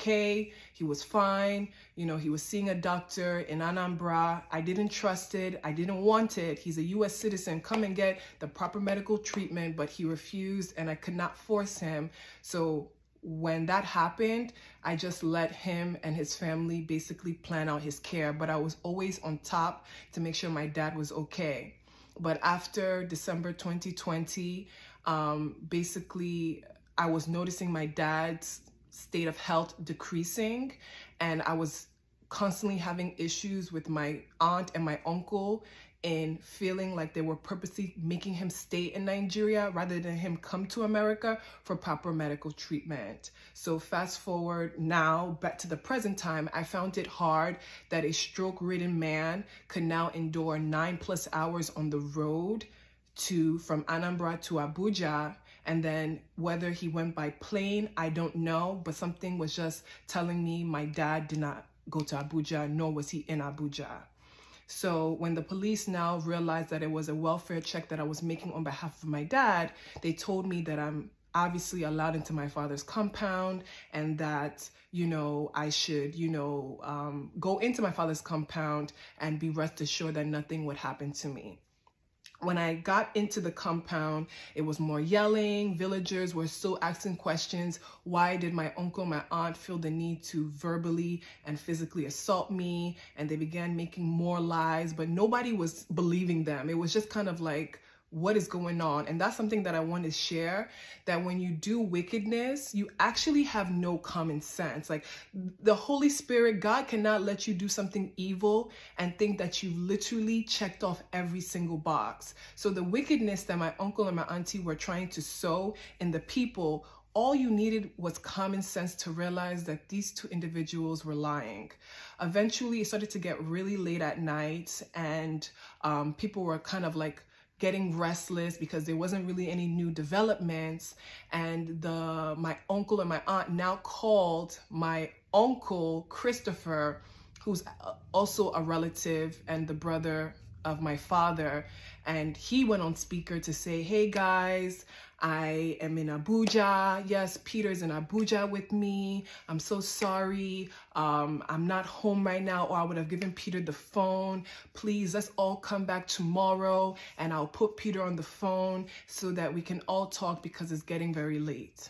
okay. He was fine. You know, he was seeing a doctor in Anambra. I didn't trust it. I didn't want it. He's a US citizen. Come and get the proper medical treatment, but he refused and I could not force him. So when that happened, I just let him and his family basically plan out his care, but I was always on top to make sure my dad was okay. But after December 2020, basically I was noticing my dad's state of health decreasing, and I was constantly having issues with my aunt and my uncle in feeling like they were purposely making him stay in Nigeria rather than him come to America for proper medical treatment. So fast forward now back to the present time, I found it hard that a stroke-ridden man could now endure 9+ hours on the road from Anambra to Abuja. And then whether he went by plane, I don't know, but something was just telling me my dad did not go to Abuja, nor was he in Abuja. So when the police now realized that it was a welfare check that I was making on behalf of my dad, they told me that I'm obviously allowed into my father's compound and that, you know, I should, you know, go into my father's compound and be rest assured that nothing would happen to me. When I got into the compound, it was more yelling. Villagers were still asking questions. Why did my uncle and my aunt feel the need to verbally and physically assault me? And they began making more lies, but nobody was believing them. It was just kind of like, what is going on? And that's something that I want to share, that when you do wickedness, you actually have no common sense. Like the Holy Spirit, God cannot let you do something evil and think that you've literally checked off every single box. So the wickedness that my uncle and my auntie were trying to sow in the people, all you needed was common sense to realize that these two individuals were lying. Eventually, it started to get really late at night, and people were kind of like getting restless because there wasn't really any new developments. And my uncle and my aunt now called my uncle Christopher, who's also a relative and the brother of my father, and he went on speaker to say, hey guys, I am in Abuja. Yes, Peter's in Abuja with me. I'm so sorry. I'm not home right now, or I would have given Peter the phone. Please, let's all come back tomorrow and I'll put Peter on the phone so that we can all talk because it's getting very late.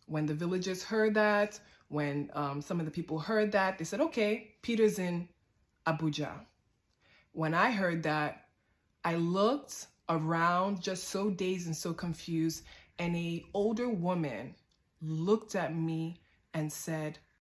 When the villagers heard that, when some of the people heard that, they said, okay, Peter's in Abuja. When I heard that, I looked around just so dazed and so confused, and an older woman looked at me and said,